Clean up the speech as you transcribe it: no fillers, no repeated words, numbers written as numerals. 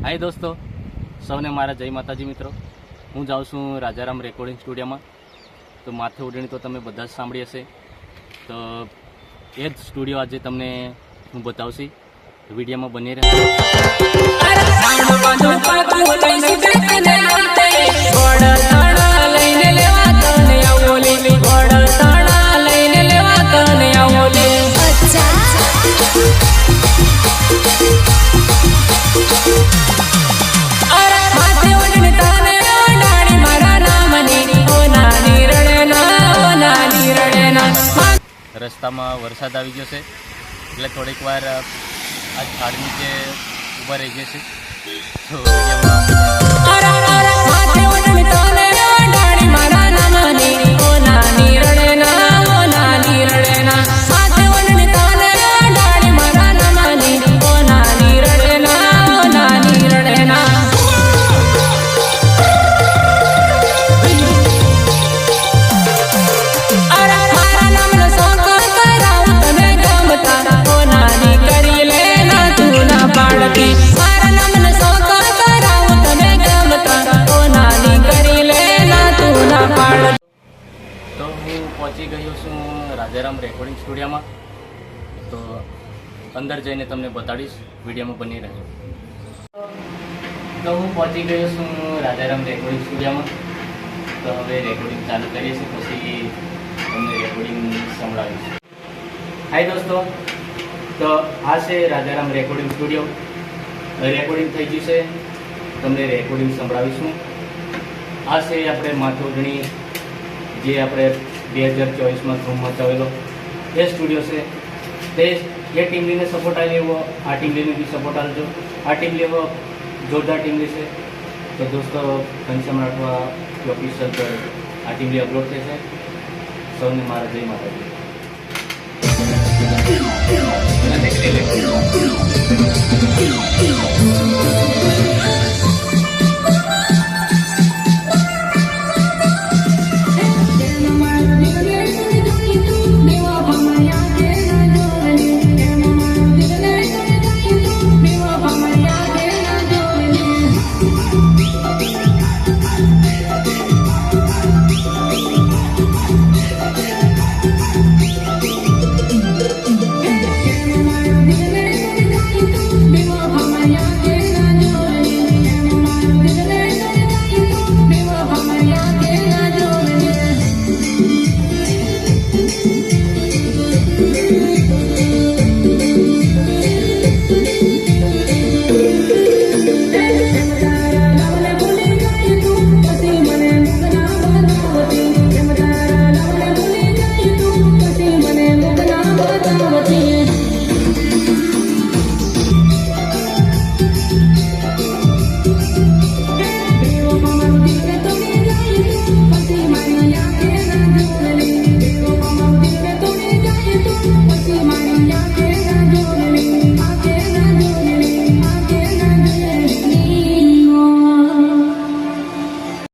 हाय दोस्तों, સૌને મારા જય માતાજી મિત્રો। હું જાઉં છું રાજારામ રેકોર્ડિંગ સ્ટુડિયોમાં। તો માથે ઉડણી તો તમે બધા જ સાંભળી હશે। તો એ જ સ્ટુડિયો આજે તમને હું બતાવશી, વિડીયોમાં બની રહે। રસ્તામાં વરસાદ આવી ગયો છે એટલે થોડીક વાર આ ઝાડ નીચે ઊભા રહી ગયા છે। તો હું પહોંચી ગયો છું રાજારામ રેકોર્ડિંગ સ્ટુડિયોમાં। તો અંદર જઈને તમને બતાડીશ, વિડીયોમાં બની રહ્યો। તો હું પહોંચી ગયો છું રાજારામ રેકોર્ડિંગ સ્ટુડિયોમાં। તો હવે રેકોર્ડિંગ ચાલુ કરીએ છીએ, પછી તમને રેકોર્ડિંગ સંભળાવીશ। હાય દોસ્તો, તો આ છે રાજારામ રેકોર્ડિંગ સ્ટુડિયો। રેકોર્ડિંગ થઈ ગયું છે, તમને રેકોર્ડિંગ સંભળાવીશું। આ છે આપણે માથોડણી જે આપણે 2024માં ધૂમ મચાવેલો એ સ્ટુડિયો છે। તે એ ટીમલીને સપોર્ટ આવી એવો આ ટીમલીને બી સપોર્ટ આપજો। આ ટીમલી એવો જોરદાર ટીમલી છે। તો દોસ્તો ઘનશ્યામ રાઠવા ઓફિશિયલ પર આ ટીમલી અપલોડ થશે। સૌને મારા જય માતાજી।